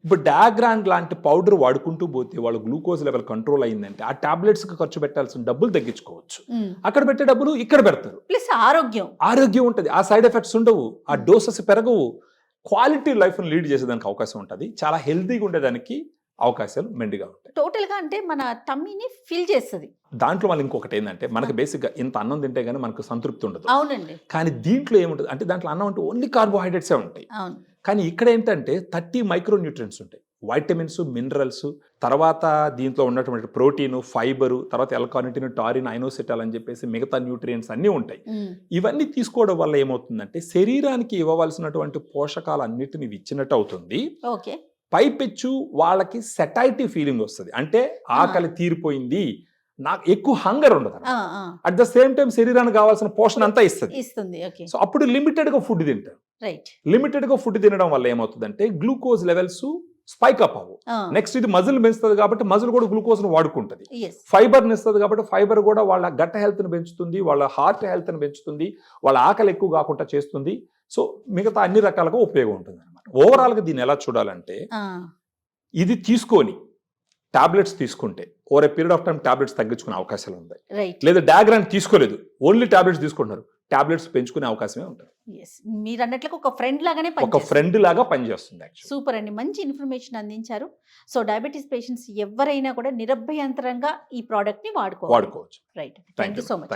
ఇప్పుడు డయాగ్రాండ్ లాంటి పౌడర్ వాడుకుంటూ పోతే వాళ్ళ గ్లూకోజ్ లెవెల్ కంట్రోల్ అయిందంటే ఆ టాబ్లెట్స్కి ఖర్చు పెట్టాల్సిన డబ్బులు తగ్గించుకోవచ్చు. అక్కడ పెట్టే డబ్బులు ఇక్కడ పెడతారు. ప్లస్ ఆరోగ్యం ఉంటుంది. ఆ సైడ్ ఎఫెక్ట్స్ ఉండవు, ఆ డోసెస్ పెరగవు, క్వాలిటీ లైఫ్ని లీడ్ చేసేదానికి అవకాశం ఉంటుంది. చాలా హెల్తీగా ఉండేదానికి అవకాశాలు మెండుగా ఉంటాయి. టోటల్గా అంటే మన టమ్మీని ఫిల్ చేస్తుంది. దాంట్లో మళ్ళీ ఇంకొకటి ఏంటంటే మనకి బేసిక్గా ఇంత అన్నం తింటే కానీ మనకు సంతృప్తి ఉండదు. అవునండి. కానీ దీంట్లో ఏముంటుంది అంటే దాంట్లో అన్నం అంటే ఓన్లీ కార్బోహైడ్రేట్సే ఉంటాయి. అవును. కానీ ఇక్కడ ఏంటంటే 30 మైక్రో న్యూట్రియన్స్ ఉంటాయి, వైటమిన్స్, మినరల్స్, తర్వాత దీంట్లో ఉన్నటువంటి ప్రోటీన్, ఫైబరు, తర్వాత ఎల్కానిటిన్, టారిన్, ఐనోసిటాల్ అని చెప్పేసి మిగతా న్యూట్రియంట్స్ అన్నీ ఉంటాయి. ఇవన్నీ తీసుకోవడం వల్ల ఏమవుతుందంటే శరీరానికి ఇవ్వవలసినటువంటి పోషకాలన్నిటిని ఇచ్చినట్టు అవుతుంది. ఓకే. పైపెచ్చు వాళ్ళకి సెటైటీ ఫీలింగ్ వస్తుంది, అంటే ఆకలి తీరిపోయింది, నాకు ఎక్కువ హంగర్ ఉండదు. అట్ ద సేమ్ టైం శరీరానికి కావాల్సిన పోషణ అంతా ఇస్తుంది. సో అప్పుడు లిమిటెడ్ గా ఫుడ్ తింటారు. లిమిటెడ్ గా ఫుడ్ తినడం వల్ల ఏమవుతుందంటే గ్లూకోజ్ లెవెల్స్ స్పైక్ అప్ అవ్వు. నెక్స్ట్ ఇది మజిల్ పెంచుతుంది కాబట్టి మజిల్ కూడా గ్లూకోజ్ ను వాడుకుంటుంది. ఫైబర్ ఇస్తుంది కాబట్టి ఫైబర్ కూడా వాళ్ళ గట్ హెల్త్ ని పెంచుతుంది, వాళ్ళ హార్ట్ హెల్త్ ని పెంచుతుంది, వాళ్ళ ఆకలి ఎక్కువ కాకుండా చేస్తుంది. సో మిగతా అన్ని రకాలుగా ఉపయోగం ఉంటుంది అనమాట. ఓవరాల్ గా దీన్ని ఎలా చూడాలంటే ఇది తీసుకొని టాబ్లెట్స్ తీసుకుంటే over a period of time tablets తగ్గించుకునే అవకాశాలు ఉన్నాయి. లేదా డయాగ్రామ్ తీసుకోలేదు, ఓన్లీ టాబ్లెట్స్ తీసుకుంటున్నారు, టాబ్లెట్స్ పెంచుకునే అవకాశమే ఉంటుంది. మీరు అన్నట్లు ఒక ఫ్రెండ్ లాగా పనిచేస్తుంది. సూపర్ అండి, మంచి ఇన్ఫర్మేషన్ అందించారు. సో డయాబెటీస్ పేషెంట్స్ ఎవరైనా కూడా నిరభ్యంతరంగా ఈ ప్రోడక్ట్ ని వాడుకోవచ్చు. Right. Thank you so much.